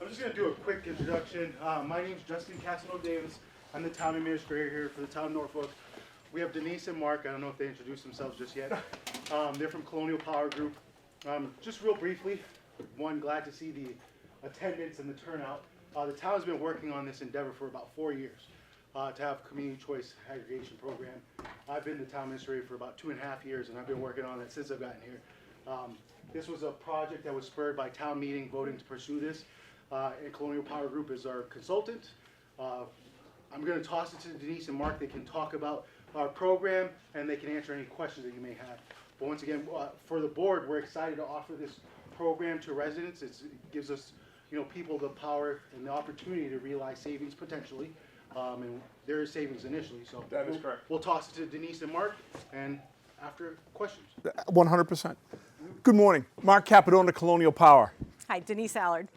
I'm just going to do a quick introduction. My name is Justin Casanova Davis. I'm the town administrator here for the town of Norfolk. We have Denise and Mark. I don't know if they introduced themselves just yet. They're from Colonial Power Group. Just real briefly, one, glad to see the attendance and the turnout. The town has been working on this endeavor for about 4 years to have a community choice aggregation program. I've been the town administrator for about 2.5 years, and I've been working on it since I've gotten here. This was a project that was spurred by town meeting voting to pursue this, and Colonial Power Group is our consultant. I'm going to toss it to Denise and Mark. They can talk about our program and they can answer any questions that you may have. But once again, for the board, we're excited to offer this program to residents. It gives us, people the power and the opportunity to realize savings potentially, and there is savings initially. So that is correct. We'll toss it to Denise and Mark, and after questions. 100%. Good morning, Mark Capadona, Colonial Power. Hi, Denise Allard.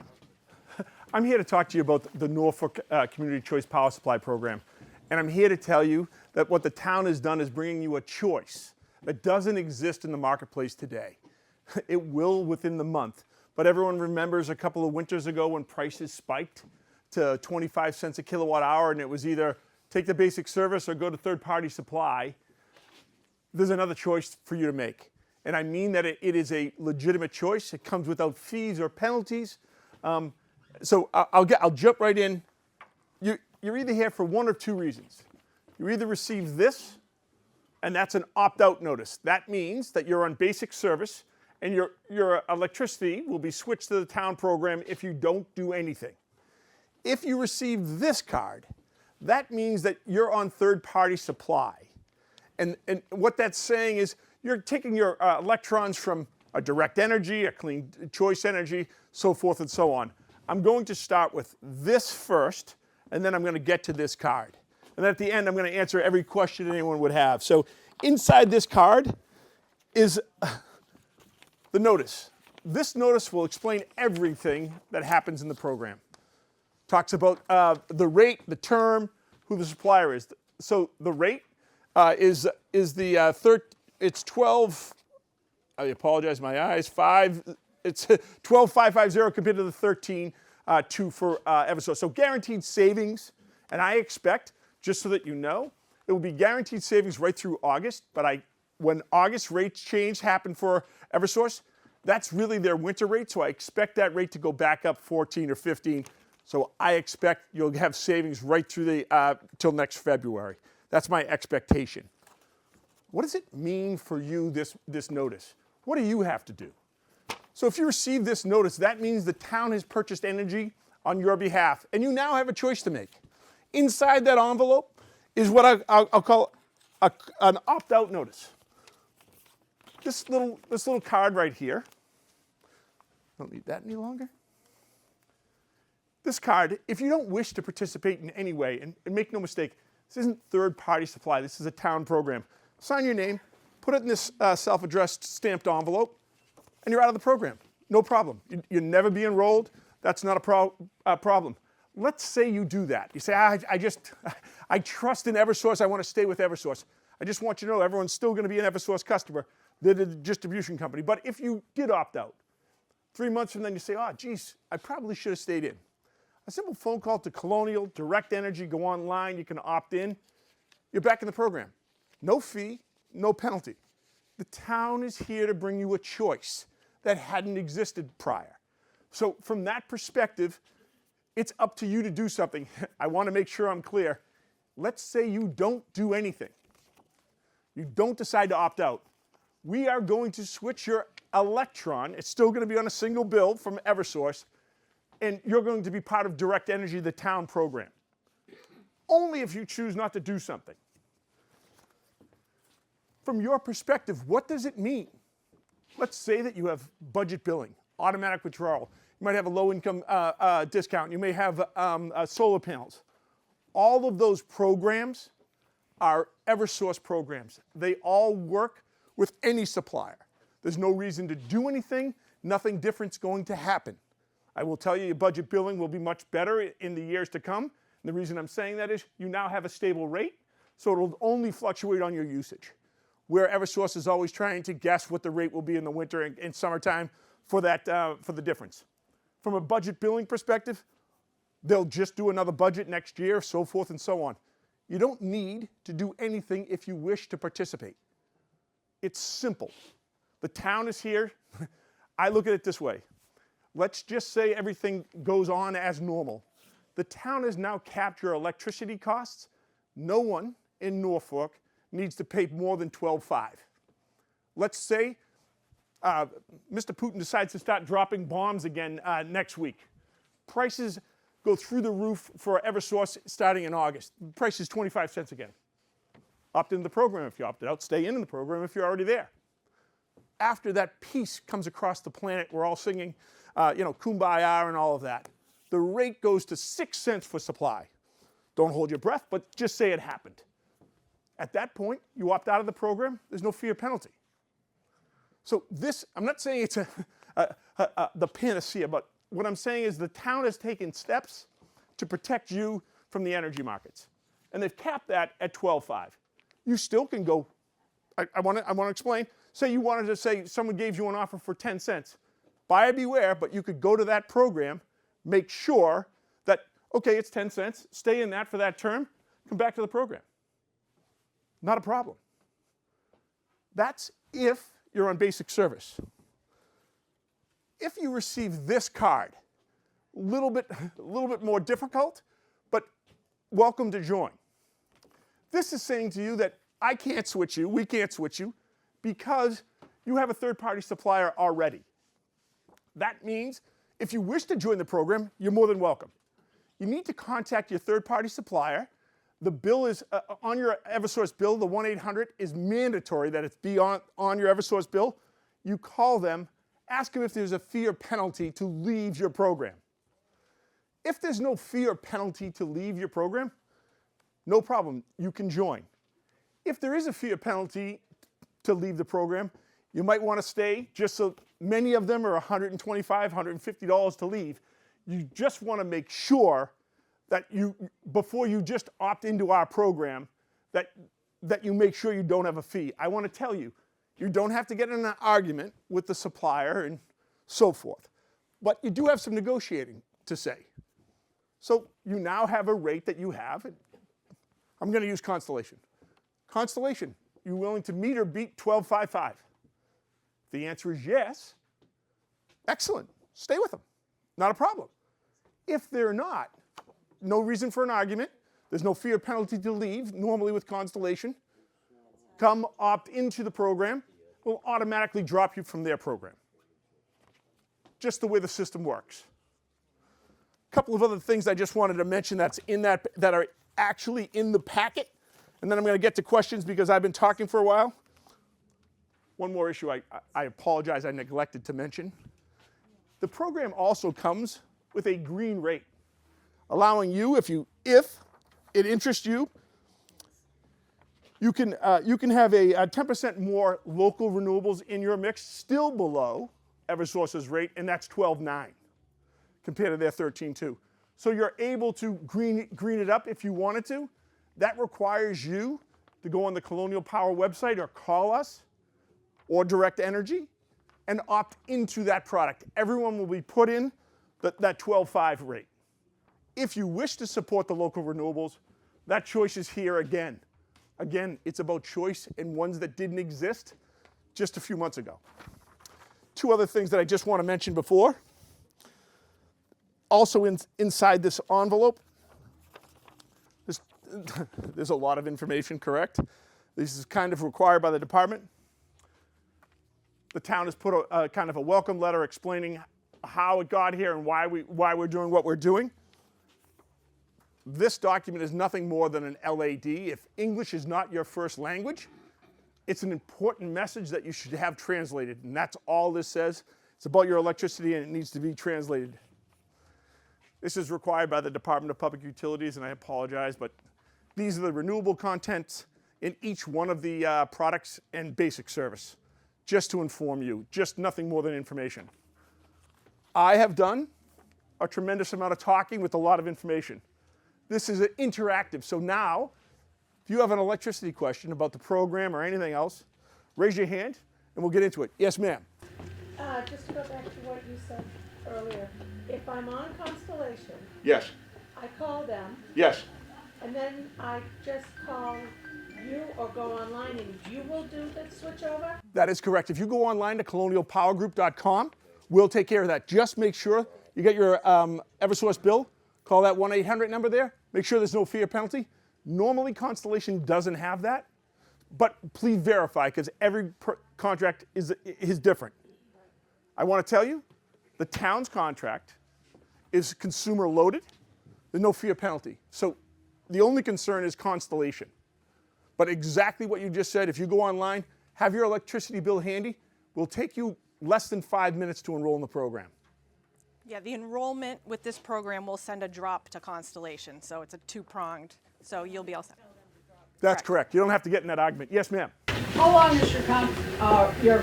I'm here to talk to you about the Norfolk Community Choice Power Supply Program. And I'm here to tell you that what the town has done is bringing you a choice that doesn't exist in the marketplace today. It will within the month. But everyone remembers a couple of winters ago when prices spiked to 25 cents a kilowatt hour, and it was either take the basic service or go to third-party supply. There's another choice for you to make. And I mean that it is a legitimate choice. It comes without fees or penalties. So I'll jump right in. You're either here for one of two reasons. You either receive this, and that's an opt-out notice. That means that you're on basic service, and your electricity will be switched to the town program if you don't do anything. If you receive this card, that means that you're on third-party supply. And what that's saying is you're taking your electrons from a direct energy, a clean choice energy, so forth and so on. I'm going to start with this first, and then I'm going to get to this card. And then at the end, I'm going to answer every question anyone would have. So inside this card is the notice. This notice will explain everything that happens in the program. Talks about the rate, the term, who the supplier is. So the rate is the it's 12. I apologize, my eyes. It's 12,550 compared to the 13.2 for Eversource. So guaranteed savings, and I expect, just so that you know, it will be guaranteed savings right through August. But when August rates change happen for Eversource, that's really their winter rate. So I expect that rate to go back up 14 or 15. So I expect you'll have savings right through till next February. That's my expectation. What does it mean for you, this notice? What do you have to do? So if you receive this notice, that means the town has purchased energy on your behalf, and you now have a choice to make. Inside that envelope is what I'll call an opt-out notice. This little card right here, don't need that any longer. This card, if you don't wish to participate in any way, and make no mistake, this isn't third-party supply, this is a town program. Sign your name, put it in this self-addressed stamped envelope, and you're out of the program. No problem. You'll never be enrolled. That's not a problem. Let's say you do that. You say, I trust in Eversource. I want to stay with Eversource. I just want you to know everyone's still going to be an Eversource customer. They're the distribution company. But if you did opt out, 3 months from then you say, geez, I probably should have stayed in. A simple phone call to Colonial, Direct Energy, go online, you can opt in. You're back in the program. No fee, no penalty. The town is here to bring you a choice that hadn't existed prior. So from that perspective, it's up to you to do something. I want to make sure I'm clear. Let's say you don't do anything. You don't decide to opt out. We are going to switch your electron. It's still going to be on a single bill from Eversource, and you're going to be part of Direct Energy, the town program. Only if you choose not to do something. From your perspective, what does it mean? Let's say that you have budget billing, automatic withdrawal. You might have a low-income discount. You may have solar panels. All of those programs are Eversource programs. They all work with any supplier. There's no reason to do anything. Nothing different's going to happen. I will tell you your budget billing will be much better in the years to come. And the reason I'm saying that is you now have a stable rate, so it'll only fluctuate on your usage. Where Eversource is always trying to guess what the rate will be in the winter and summertime for the difference. From a budget billing perspective, they'll just do another budget next year, so forth and so on. You don't need to do anything if you wish to participate. It's simple. The town is here. I look at it this way. Let's just say everything goes on as normal. The town has now capped your electricity costs. No one in Norfolk needs to pay more than $12.5. Let's say Mr. Putin decides to start dropping bombs again next week. Prices go through the roof for Eversource starting in August. The price is 25 cents again. Opt into the program if you opted out. Stay in the program if you're already there. After that peace comes across the planet, we're all singing, Kumbaya and all of that. The rate goes to 6 cents for supply. Don't hold your breath, but just say it happened. At that point, you opt out of the program, there's no fee or penalty. So this, I'm not saying it's the panacea, but what I'm saying is the town has taken steps to protect you from the energy markets. And they've capped that at $12.5. You still can go, I want to explain. Say you wanted to say someone gave you an offer for 10 cents. Buyer beware, but you could go to that program, make sure that, okay, it's 10 cents, stay in that for that term, come back to the program. Not a problem. That's if you're on basic service. If you receive this card, a little bit more difficult, but welcome to join. This is saying to you that I can't switch you, we can't switch you, because you have a third-party supplier already. That means if you wish to join the program, you're more than welcome. You need to contact your third-party supplier. The bill is on your Eversource bill, the 1-800 is mandatory that it's be on your Eversource bill. You call them, ask them if there's a fee or penalty to leave your program. If there's no fee or penalty to leave your program, no problem, you can join. If there is a fee or penalty to leave the program, you might want to stay, just so many of them are $125, $150 to leave. You just want to make sure that before you just opt into our program, that you make sure you don't have a fee. I want to tell you, you don't have to get in an argument with the supplier and so forth. But you do have some negotiating to say. So you now have a rate that you have. I'm going to use Constellation. Constellation, you willing to meet or beat $12.55? The answer is yes. Excellent. Stay with them. Not a problem. If they're not, no reason for an argument. There's no fee or penalty to leave, normally with Constellation. Come opt into the program. We'll automatically drop you from their program. Just the way the system works. A couple of other things I just wanted to mention that are actually in the packet. And then I'm going to get to questions because I've been talking for a while. One more issue I apologize I neglected to mention. The program also comes with a green rate, allowing you, if it interests you, you can have a 10% more local renewables in your mix, still below Eversource's rate, and that's $12.9 compared to their $13.2. So you're able to green it up if you wanted to. That requires you to go on the Colonial Power website or call us or Direct Energy and opt into that product. Everyone will be put in that $12.5 rate. If you wish to support the local renewables, that choice is here again. Again, it's about choice and ones that didn't exist just a few months ago. Two other things that I just want to mention before. Also inside this envelope, there's a lot of information, correct? This is kind of required by the department. The town has put a kind of a welcome letter explaining how it got here and why we're doing what we're doing. This document is nothing more than an LAD. If English is not your first language, it's an important message that you should have translated, and that's all this says. It's about your electricity, and it needs to be translated. This is required by the Department of Public Utilities, and I apologize, but these are the renewable contents in each one of the products and basic service, just to inform you, just nothing more than information. I have done a tremendous amount of talking with a lot of information. This is interactive, so now, if you have an electricity question about the program or anything else, raise your hand and we'll get into it. Yes, ma'am. Just to go back to what you said earlier, if I'm on Constellation, Yes, I call them, yes. and then I just call you or go online and you will do the switchover? That is correct. If you go online to colonialpowergroup.com, we'll take care of that. Just make sure you get your Eversource bill. Call that 1-800 number there. Make sure there's no fee or penalty. Normally, Constellation doesn't have that, but please verify because every contract is different. I want to tell you, the town's contract is consumer loaded. There's no fee or penalty. So the only concern is Constellation. But exactly what you just said, if you go online, have your electricity bill handy, will take you less than 5 minutes to enroll in the program. Yeah, the enrollment with this program will send a drop to Constellation, so it's a two-pronged, so you'll be all set. That's correct. You don't have to get in that argument. Yes, ma'am. How long is your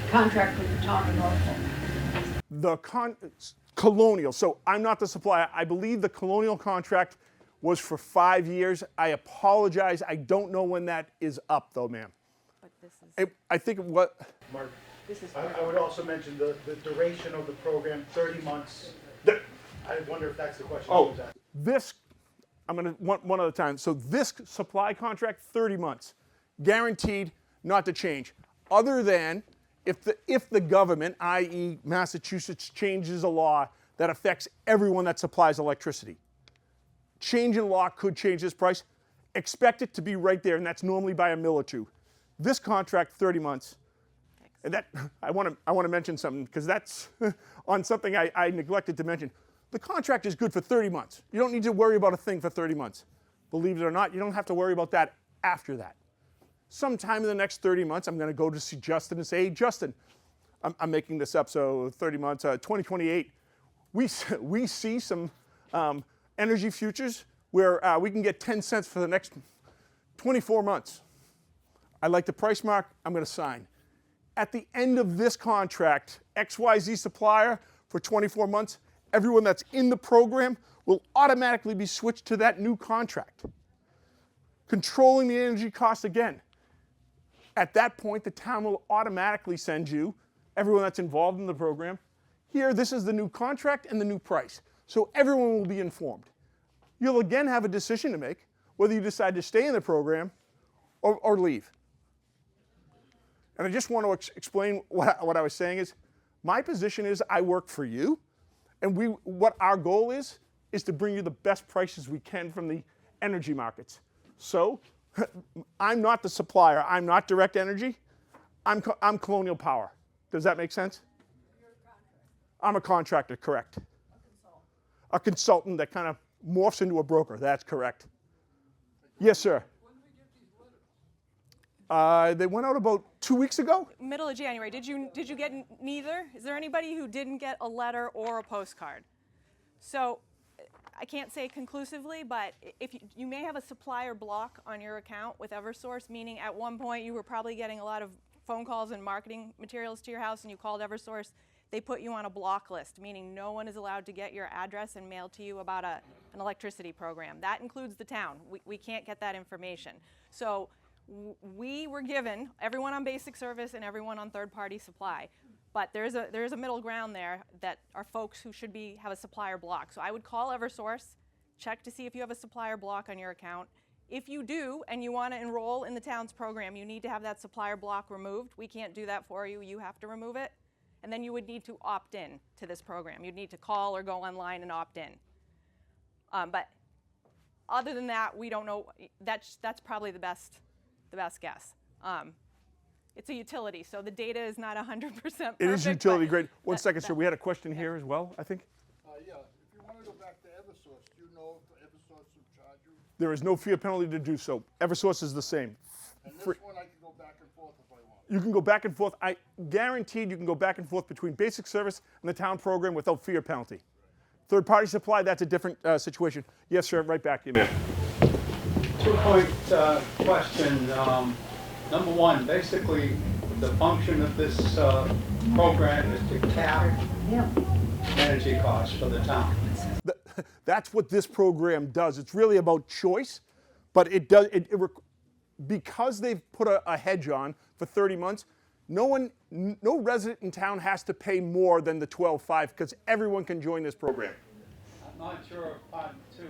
contract with the town of Norfolk? Colonial, so I'm not the supplier. I believe the Colonial contract was for 5 years. I apologize. I don't know when that is up, though, ma'am. But this is, I think what. Mark, this is I would also mention the duration of the program, 30 months. I wonder if that's the question. Oh, she was asking. this, I'm going to one at a time. So this supply contract, 30 months, guaranteed not to change, other than if the government, i.e. Massachusetts, changes a law that affects everyone that supplies electricity. Change in law could change this price. Expect it to be right there, and that's normally by a mill or two. This contract, 30 months. And that I want to mention something because that's on something I neglected to mention. The contract is good for 30 months. You don't need to worry about a thing for 30 months. Believe it or not, you don't have to worry about that after that. Sometime in the next 30 months, I'm going to go to see Justin and say, hey, Justin, I'm making this up, so 30 months, 2028, we see some energy futures where we can get 10 cents for the next 24 months. I like the price mark, I'm going to sign. At the end of this contract, XYZ supplier for 24 months, everyone that's in the program will automatically be switched to that new contract. Controlling the energy cost again. At that point, the town will automatically send you, everyone that's involved in the program, here, this is the new contract and the new price. So everyone will be informed. You'll again have a decision to make, whether you decide to stay in the program or leave. And I just want to explain what I was saying is, my position is I work for you, and what our goal is to bring you the best prices we can from the energy markets. So, I'm not the supplier. I'm not Direct Energy. I'm Colonial Power. Does that make sense? You're a contractor. I'm a contractor, correct. A consultant. A consultant that kind of morphs into a broker. That's correct. Yes, sir. When did we get these letters? They went out about 2 weeks ago. middle of January. Did you get neither? Is there anybody who didn't get a letter or a postcard? So I can't say conclusively, but if you may have a supplier block on your account with Eversource, meaning at one point you were probably getting a lot of phone calls and marketing materials to your house and you called Eversource. They put you on a block list, meaning no one is allowed to get your address and mail to you about an electricity program. That includes the town. We can't get that information. So we were given, everyone on basic service and everyone on third-party supply, but there is a middle ground there that are folks who should have a supplier block. So I would call Eversource, check to see if you have a supplier block on your account. If you do and you want to enroll in the town's program, you need to have that supplier block removed. We can't do that for you. You have to remove it. And then you would need to opt in to this program. You'd need to call or go online and opt in. But other than that, we don't know. That's probably the best guess. It's a utility, so the data is not 100% perfect. It is utility grade. One that- second, that- sir. We had a question here as well, I think. Yeah, if you want to go back to Eversource, do you know if Eversource will charge you? There is no fee or penalty to do so. Eversource is the same. And Free. this one I can go back and forth if I want. You can go back and forth. I guaranteed you can go back and forth between basic service and the town program without fee or penalty. Third-party supply, that's a different situation. Yes, sir. Right back. You, ma'am. 2-point question. Number one, basically, the function of this program is to cap energy costs for the town. That's what this program does. It's really about choice, but it does because they've put a hedge on for 30 months. No one no resident in town has to pay more than the 12.5 because everyone can join this program. I'm not sure if part 2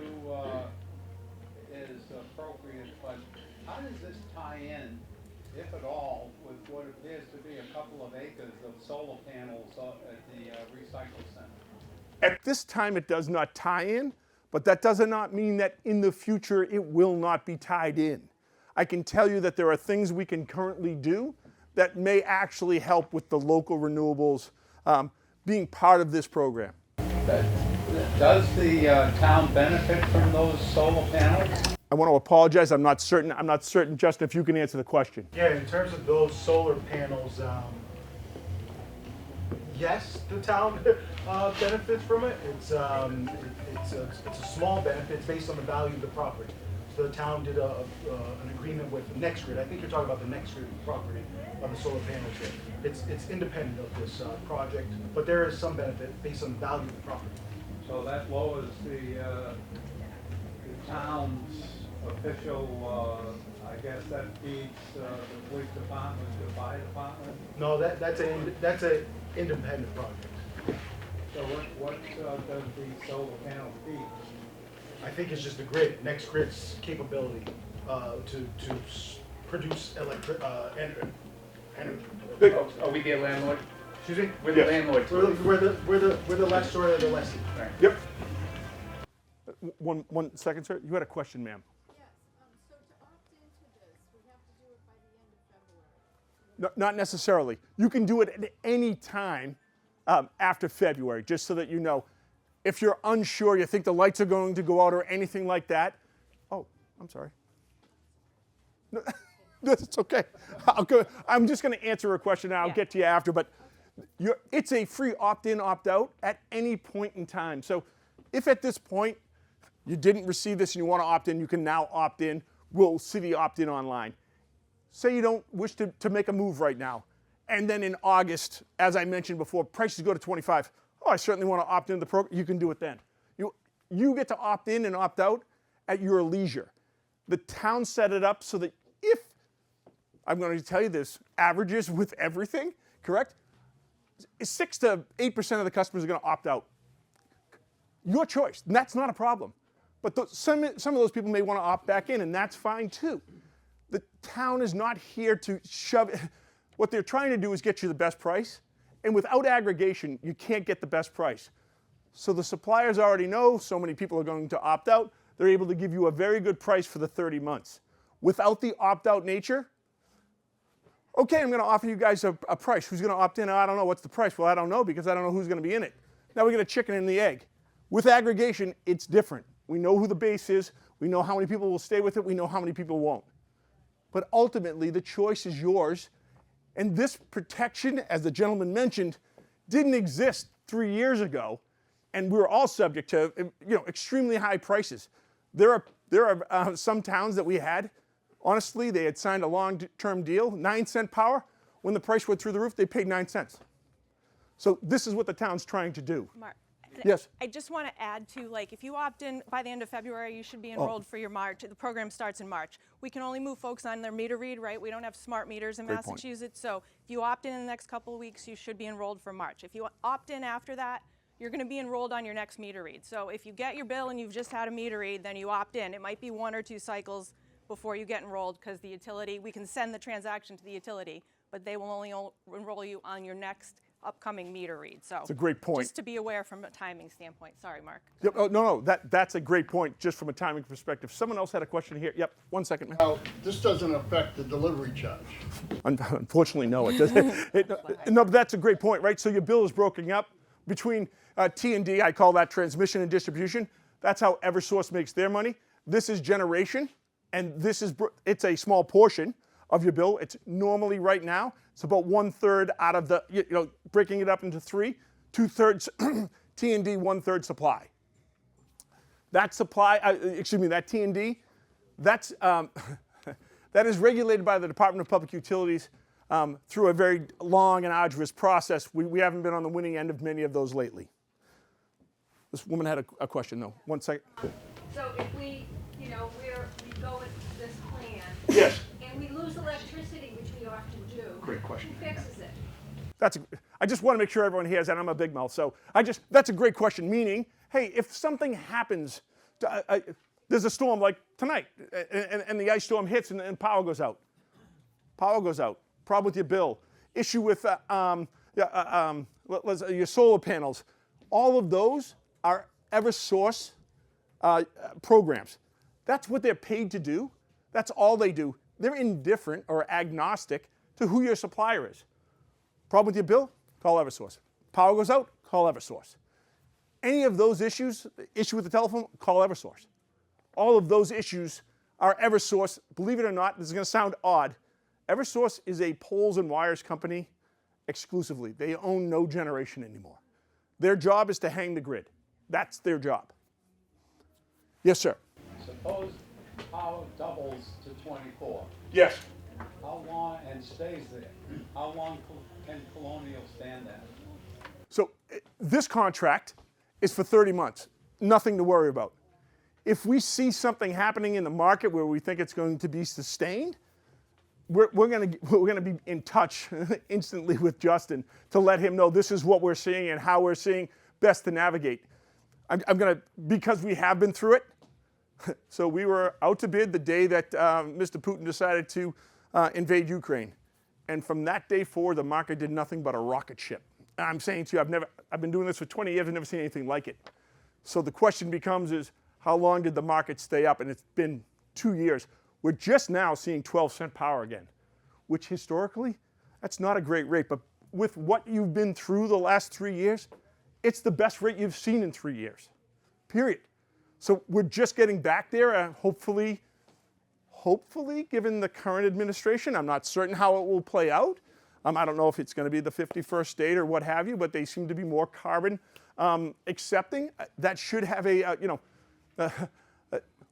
is appropriate, but how does this tie in, if at all, with what appears to be a couple of acres of solar panels at the recycle center? At this time, it does not tie in, but that does not mean that in the future it will not be tied in. I can tell you that there are things we can currently do that may actually help with the local renewables being part of this program. Does the town benefit from those solar panels? I want to apologize. I'm not certain, Justin, if you can answer the question. Yeah, in terms of those solar panels, yes, the town benefits from it. It's a small benefit. It's based on the value of the property. So the town did an agreement with NextGrid. I think you're talking about the NextGrid property of the solar panels here. It's independent of this project, but there is some benefit based on the value of the property. So that lowers the town's official, I guess that feeds the police department, the fire department. No, that's a independent project. So what does the solar panel feed? I think it's just the grid, NextGrid's capability to produce energy. Are we the landlord? Excuse me? We're the landlord. We're the lessor or the lessee. Yep. One second, sir. You had a question, ma'am. Yes, so to opt into this, we have to do it by the end of February. No, not necessarily. You can do it at any time after February, just so that you know. If you're unsure, you think the lights are going to go out or anything like that. Oh, I'm sorry. No, that's okay. I'm just going to answer a question and I'll get to you after, but it's a free opt-in, opt-out at any point in time. So if at this point you didn't receive this and you want to opt in, you can now opt in. We'll see the opt-in online. Say you don't wish to make a move right now. And then in August, as I mentioned before, prices go to 25. Oh, I certainly want to opt into the program. You can do it then. You get to opt in and opt out at your leisure. The town set it up so that if, I'm going to tell you this, averages with everything, correct? 6 to 8% of the customers are going to opt out. Your choice, and that's not a problem. But some of those people may want to opt back in, and that's fine too. The town is not here to shove it. What they're trying to do is get you the best price, and without aggregation, you can't get the best price. So the suppliers already know so many people are going to opt out. They're able to give you a very good price for the 30 months. Without the opt-out nature, okay, I'm going to offer you guys a price. Who's going to opt in? I don't know. What's the price? Well, I don't know because I don't know who's going to be in it. Now we get a chicken and the egg. With aggregation, it's different. We know who the base is. We know how many people will stay with it. We know how many people won't. But ultimately, the choice is yours. And this protection, as the gentleman mentioned, didn't exist 3 years ago. And we were all subject to extremely high prices. There are some towns that we had, honestly, they had signed a long-term deal, 9-cent power. When the price went through the roof, they paid 9 cents. So this is what the town's trying to do. Mark, Yes. I just want to add to, like, if you opt in by the end of February, you should be enrolled for your March. The program starts in March. We can only move folks on their meter read, right? We don't have smart meters in Great point. Massachusetts. So if you opt in the next couple of weeks, you should be enrolled for March. If you opt in after that, you're going to be enrolled on your next meter read. So if you get your bill and you've just had a meter read, then you opt in. It might be 1 or 2 cycles before you get enrolled because the utility, we can send the transaction to the utility, but they will only enroll you on your next upcoming meter read. So It's a great point. just to be aware from a timing standpoint. Sorry, Mark. Yep. Oh, no, that's a great point, just from a timing perspective. Someone else had a question here. Yep, 1 second, man. Now, this doesn't affect the delivery charge. Unfortunately, no, it doesn't. No, but that's a great point, right? So your bill is broken up between T&D, I call that transmission and distribution. That's how Eversource makes their money. This is generation, and it's a small portion of your bill. It's normally right now, it's about 1/3 out of the, breaking it up into 3, 2/3 T&D, 1/3 supply. That supply, that T&D, that is regulated by the Department of Public Utilities through a very long and arduous process. We haven't been on the winning end of many of those lately. This woman had a question, though. 1 second. So if we go with this plan. Yes. And we lose electricity, which we often do. Great question. Who fixes it? I just want to make sure everyone hears that I'm a big mouth. So that's a great question. Meaning, hey, if something happens, there's a storm like tonight, and the ice storm hits and power goes out. Power goes out. Problem with your bill. Issue with your solar panels. All of those are EverSource programs. That's what they're paid to do. That's all they do. They're indifferent or agnostic to who your supplier is. Problem with your bill? Call EverSource. Power goes out? Call EverSource. Any of those issues, issue with the telephone, call EverSource. All of those issues are EverSource. Believe it or not, this is going to sound odd. EverSource is a poles and wires company exclusively. They own no generation anymore. Their job is to hang the grid. That's their job. Yes, sir. Suppose power doubles to 24. Yes. How long, and stays there, how long can Colonial stand that? So this contract is for 30 months. Nothing to worry about. If we see something happening in the market where we think it's going to be sustained, we're going to be in touch instantly with Justin to let him know this is what we're seeing and how we're seeing best to navigate. I'm going to, because we have been through it. So we were out to bid the day that Mr. Putin decided to invade Ukraine. And from that day forward, the market did nothing but a rocket ship. And I'm saying to you, I've been doing this for 20 years, I've never seen anything like it. So the question becomes is, how long did the market stay up? And it's been 2 years. We're just now seeing 12-cent power again, which historically, that's not a great rate. But with what you've been through the last 3 years, it's the best rate you've seen in 3 years, period. So we're just getting back there, hopefully, given the current administration. I'm not certain how it will play out. I don't know if it's going to be the 51st state or what have you, but they seem to be more carbon accepting. That should have a,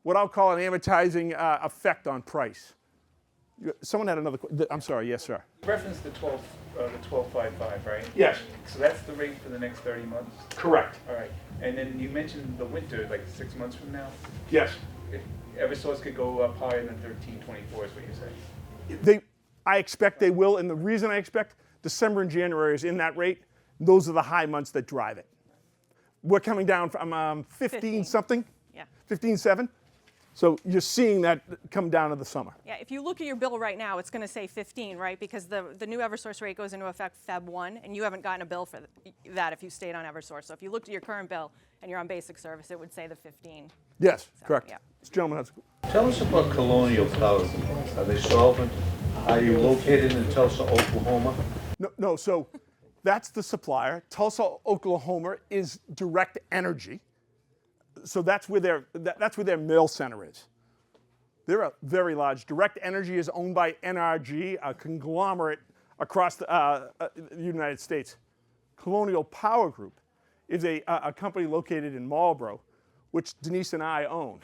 what I'll call an amortizing effect on price. Someone had another question. I'm sorry, yes, sir. You referenced the 12.55, right? Yes. So that's the rate for the next 30 months? Correct. All right. And then you mentioned the winter, like 6 months from now? Yes. If EverSource could go up higher than 13.24 is what you're saying? I expect they will, and the reason I expect December and January is in that rate. Those are the high months that drive it. We're coming down from 15 something, Yeah. 15.7. So you're seeing that come down to the summer. Yeah, if you look at your bill right now, it's going to say 15, right? Because the new EverSource rate goes into effect Feb 1, and you haven't gotten a bill for that if you stayed on EverSource. So if you looked at your current bill and you're on basic service, it would say the 15. Yes, So, correct. yeah. This gentleman has. Tell us about Colonial Power. Are they solvent? Are you located in Tulsa, Oklahoma? No, so that's the supplier. Tulsa, Oklahoma is Direct Energy. So that's where their mill center is. They're a very large. Direct Energy is owned by NRG, a conglomerate across the United States. Colonial Power Group is a company located in Marlboro, which Denise and I own.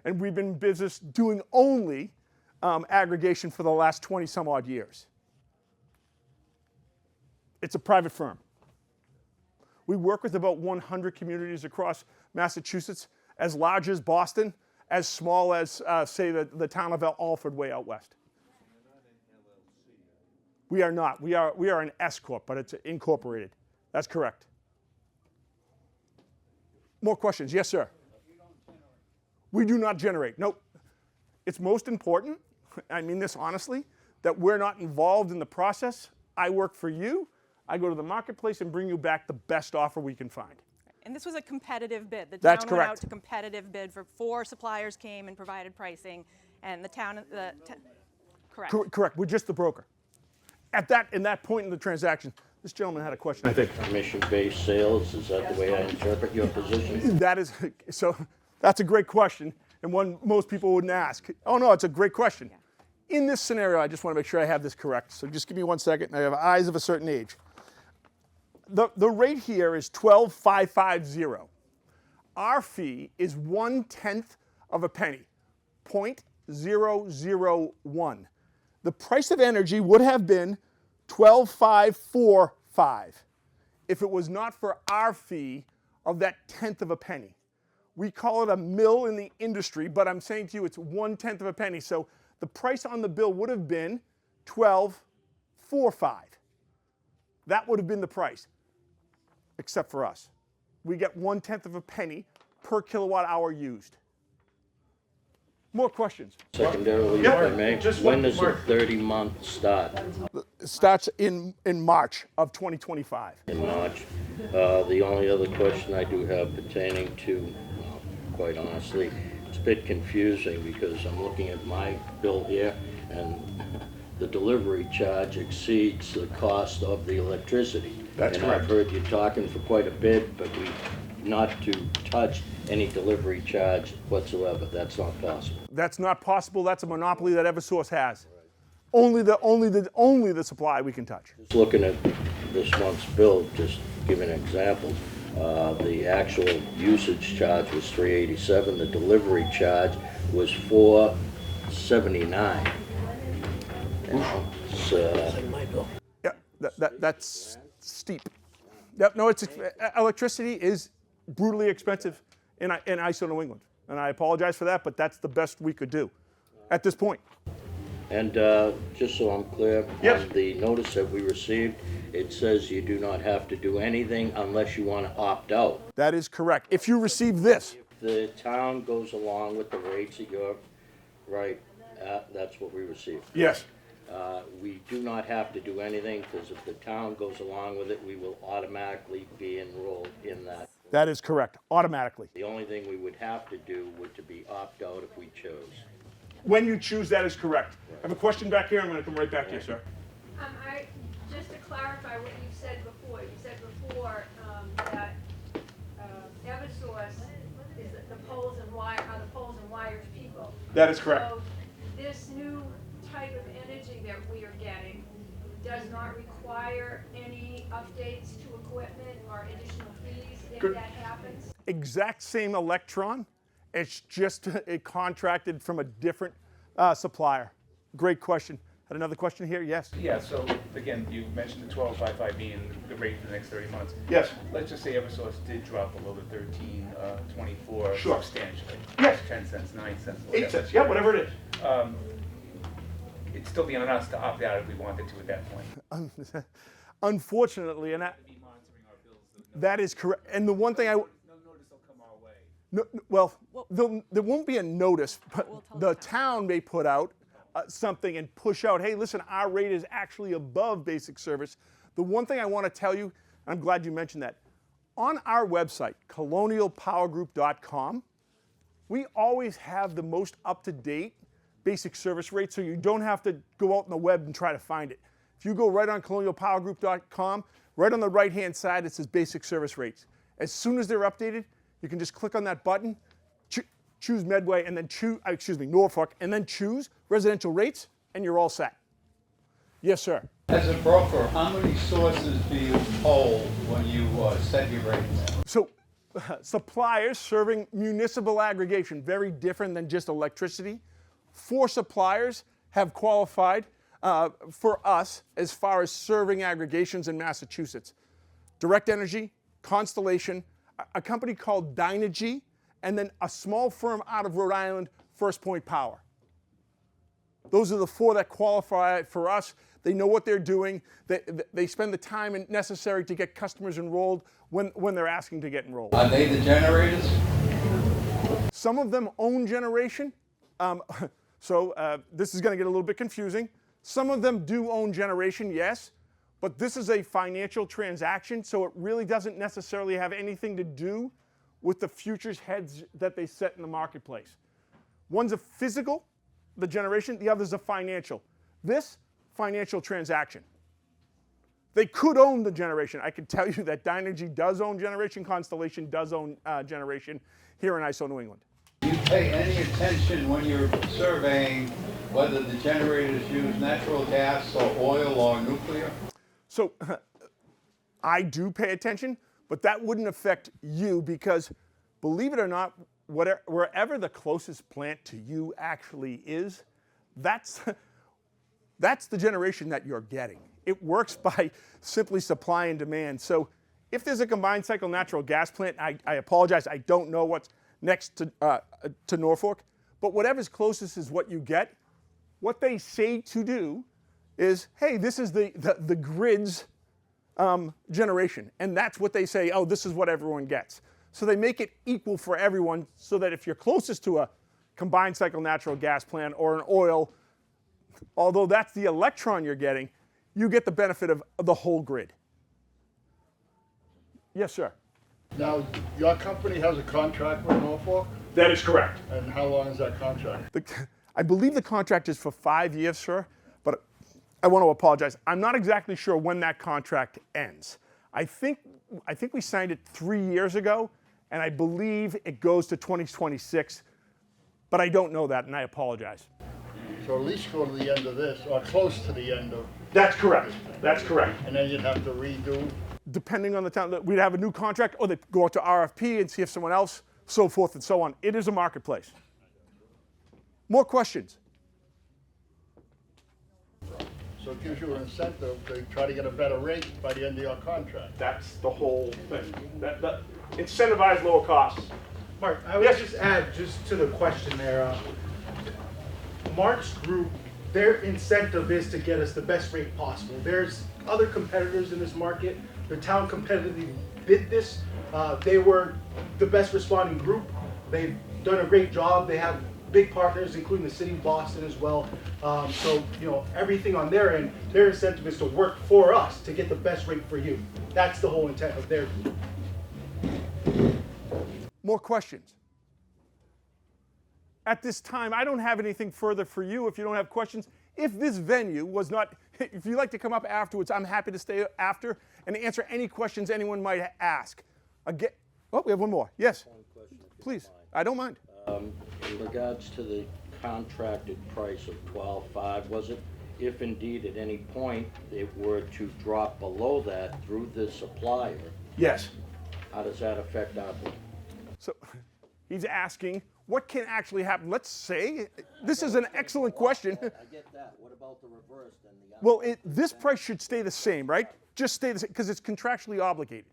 And we've been in business doing only aggregation for the last 20 some odd years. It's a private firm. We work with about 100 communities across Massachusetts, as large as Boston, as small as, say, the town of Alford way out west. We are not. We are an S Corp, but it's incorporated. That's correct. More questions? Yes, sir. We do not generate. Nope. It's most important, I mean this honestly, that we're not involved in the process. I work for you. I go to the marketplace and bring you back the best offer we can find. And this was a competitive bid. The That's town went out correct. to competitive bid for 4 suppliers came and provided pricing, and the town, correct. Correct. We're just the broker. In that point in the transaction, this gentleman had a question, I think. Commission-based sales, is that the way I interpret your position? That is, so that's a great question, and one most people wouldn't ask. Oh no, it's a great question. Yeah. In this scenario, I just want to make sure I have this correct. So just give me 1 second. I have eyes of a certain age. The rate here is 12,550. Our fee is 1/10 of a penny, 0.001. The price of energy would have been 12,545 if it was not for our fee of that 1/10 of a penny. We call it a mill in the industry, but I'm saying to you it's 1/10 of a penny. So the price on the bill would have been 12,445. That would have been the price, except for us. We get 1/10 of a penny per kilowatt hour used. More questions? Secondarily, if Yeah, I may, just when one does the more. 30-month start It starts in March of 2025. in March? The only other question I do have pertaining to, well, quite honestly, it's a bit confusing because I'm looking at my bill here and the delivery charge exceeds the cost of the electricity. That's And correct. I've heard you talking for quite a bit, but not to touch any delivery charge whatsoever. That's not possible. That's not possible. That's a monopoly that Eversource has. Only the supply we can touch. Just looking at this month's bill, just to give an example, the actual usage charge was $387. The delivery charge was $479. You know, it's, Yeah, that's steep. Yep, no, electricity is brutally expensive in ISO New England. And I apologize for that, but that's the best we could do at this point. And just so I'm clear, Yes. on the notice that we received, it says you do not have to do anything unless you want to opt out. That is correct. If you receive this, The town goes along with the rates that you're, right, that's what we received. yes, We do not have to do anything, because if the town goes along with it, we will automatically be enrolled in that. that is correct, automatically. The only thing we would have to do would to be opt out if we chose. When you choose, that is correct. I have a question back here. I'm going to come right back to you, sir. Just to clarify what you said before, that Eversource is the poles and wires people. That is correct. So this new type of energy that we are getting does not require any updates to equipment or additional fees if Good. that happens? Exact same electron. It's just it contracted from a different supplier. Great question. Had another question here? Yes. Yeah, so again, you mentioned the 1255 being the rate for the next 30 months. Yes. Let's just say Eversource did drop below the 1324 Sure. substantially. Yes. 10 cents, 9 cents, 8 whatever. cents. Yeah, whatever it is. It'd still be on us to opt out if we wanted to at that point. Unfortunately, and Be monitoring our bills. that is correct. And the one thing No notice will come our way. well, there won't be a notice, but We'll tell the the town may put out something and push out, hey, listen, our rate is actually above basic service. The one thing I want to tell you, I'm glad you mentioned that, on our website, colonialpowergroup.com, we always have the most up-to-date basic service rate, so you don't have to go out on the web and try to find it. If you go right on colonialpowergroup.com, right on the right-hand side, it says basic service rates. As soon as they're updated, you can just click on that button, choose Medway, and then Norfolk, and then choose residential rates, and you're all set. Yes, sir. As a broker, how many sources do you poll when you set your rates? So suppliers serving municipal aggregation, very different than just electricity. 4 suppliers have qualified for us as far as serving aggregations in Massachusetts. Direct Energy, Constellation, a company called Dynegy, and then a small firm out of Rhode Island, First Point Power. Those are the 4 that qualify for us. They know what they're doing. They spend the time necessary to get customers enrolled when they're asking to get enrolled. Are they the generators? Some of them own generation, so this is going to get a little bit confusing. Some of them do own generation, yes, but this is a financial transaction, so it really doesn't necessarily have anything to do with the futures heads that they set in the marketplace. One's a physical, the generation, the other's a financial. This, financial transaction. They could own the generation. I can tell you that Dynegy does own generation, Constellation does own generation here in ISO New England. Do you pay any attention when you're surveying whether the generators use natural gas or oil or nuclear? So I do pay attention, but that wouldn't affect you because, believe it or not, wherever the closest plant to you actually is, that's the generation that you're getting. It works by simply supply and demand. So if there's a combined cycle natural gas plant, I apologize, I don't know what's next to Norfolk, but whatever's closest is what you get. What they say to do is, hey, this is the grid's generation. And that's what they say, oh, this is what everyone gets. So they make it equal for everyone so that if you're closest to a combined cycle natural gas plant or an oil, although that's the electron you're getting, you get the benefit of the whole grid. Yes, sir. Now, your company has a contract with Norfolk, That is correct. and how long is that contract? I believe the contract is for 5 years, sir, but I want to apologize. I'm not exactly sure when that contract ends. I think we signed it 3 years ago, and I believe it goes to 2026, but I don't know that, and I apologize. So at least go to the end of this, or close to the end of, That's correct. That's correct. and then you'd have to redo. Depending on the town, we'd have a new contract, or they go out to RFP and see if someone else, so forth and so on. It is a marketplace. More questions? So it gives you an incentive to try to get a better rate by the end of your contract. That's the whole thing. That incentivize lower costs. Mark, I would Yes. just add, just to the question there, Mark's group, their incentive is to get us the best rate possible. There's other competitors in this market. The town competitively bid this. They were the best responding group. They've done a great job. They have big partners, including the city of Boston as well. So, you know, everything on their end, their incentive is to work for us to get the best rate for you. That's the whole intent of their group. More questions? At this time, I don't have anything further for you if you don't have questions. If this venue was not, if you'd like to come up afterwards, I'm happy to stay after and answer any questions anyone might ask. Again, oh, we have one more. Yes, please. I don't mind. In regards to the contracted price of $12.5, was it, if indeed at any point it were to drop below that through the supplier, Yes. how does that affect our bill? So he's asking what can actually happen. Let's say, this is an excellent question. I get that. What about the reverse then? Well, this price should stay the same, right? Just stay the same, because it's contractually obligated.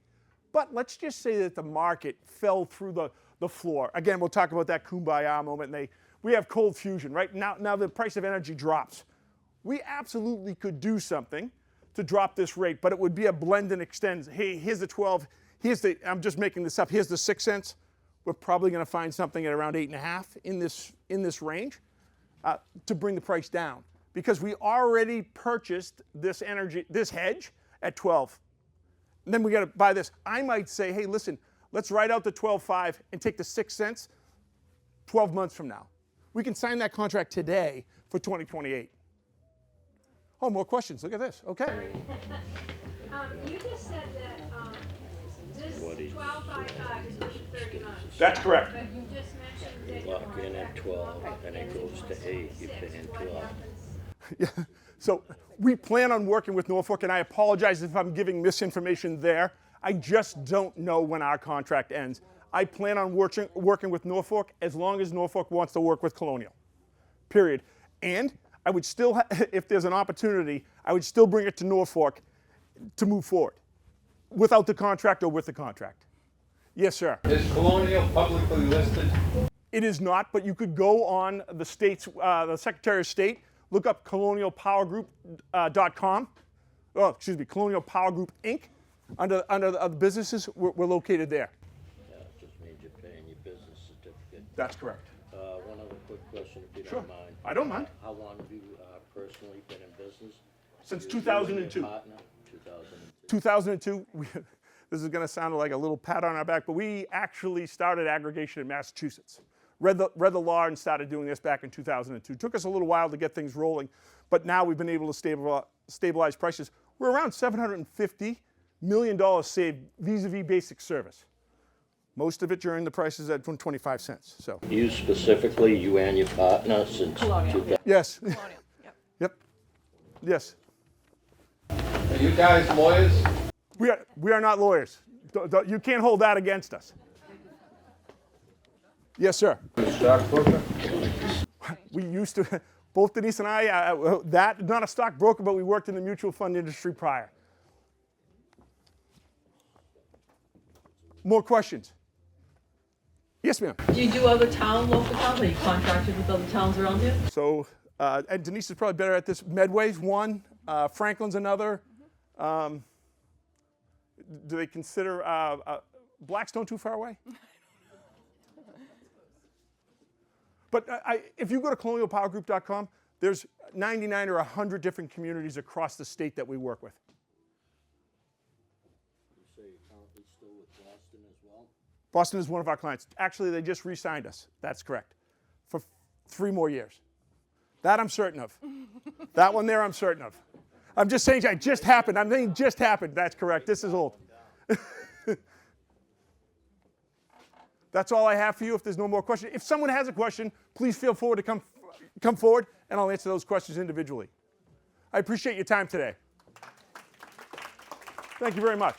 But let's just say that the market fell through the floor. Again, we'll talk about that kumbaya moment. And we have cold fusion, right? Now the price of energy drops. We absolutely could do something to drop this rate, but it would be a blend and extend. Hey, here's the 12. I'm just making this up. Here's the 6 cents. We're probably going to find something at around 8.5 in this range to bring the price down, because we already purchased this hedge at 12. And then we got to buy this. I might say, hey, listen, let's write out the 12.5 and take the 6 cents 12 months from now. We can sign that contract today for 2028. Oh, more questions. Look at this. Okay. You just said that, this 12.5 is for 30 months. That's correct. But you just mentioned that you Lock want in at that 12, contract and it ends in goes to 8, you 2026. pay in What 12. happens? Yeah. So we plan on working with Norfolk, and I apologize if I'm giving misinformation there. I just don't know when our contract ends. I plan on working with Norfolk as long as Norfolk wants to work with Colonial, period. And I would still, if there's an opportunity, I would still bring it to Norfolk to move forward, without the contract or with the contract. Yes, sir. Is Colonial publicly listed? It is not, but you could go on the state's, the Secretary of State, look up colonialpowergroup.com. Oh, excuse me, Colonial Power Group Inc. Under the businesses, we're located there. Yeah, it just means you're paying your business certificate. That's correct. One other quick question, if you Sure. don't mind. I don't mind. How long have you personally been in business? Since You and your 2002. partner? 2002. 2002, this is going to sound like a little pat on our back, but we actually started aggregation in Massachusetts. Read the law and started doing this back in 2002. Took us a little while to get things rolling, but now we've been able to stabilize prices. We're around $750 million saved vis-a-vis basic service. Most of it during the prices at 25 cents. So You specifically, you and your partner, since Colonial. 2000? yes, Colonial, yep. yep, yes. Are you guys lawyers? We are not lawyers. You can't hold that against us. Yes, sir. Stockbroker? We used to, both Denise and I, not a stockbroker, but we worked in the mutual fund industry prior. More questions? Yes, ma'am. Do you do other local towns? Are you contracted with other towns around you? So, and Denise is probably better at this. Medway's one, Franklin's another. do they consider Blackstone too far away? But if you go to colonialpowergroup.com, there's 99 or 100 different communities across the state that we work with. You say you're currently still with Boston as well? Boston is one of our clients. Actually, they just re-signed us. That's correct. For 3 more years. That I'm certain of. That one there I'm certain of. I'm just saying it just happened. I'm saying just happened. That's correct. This is old. That's all I have for you if there's no more questions. If someone has a question, please feel free to come forward and I'll answer those questions individually. I appreciate your time today. Thank you very much.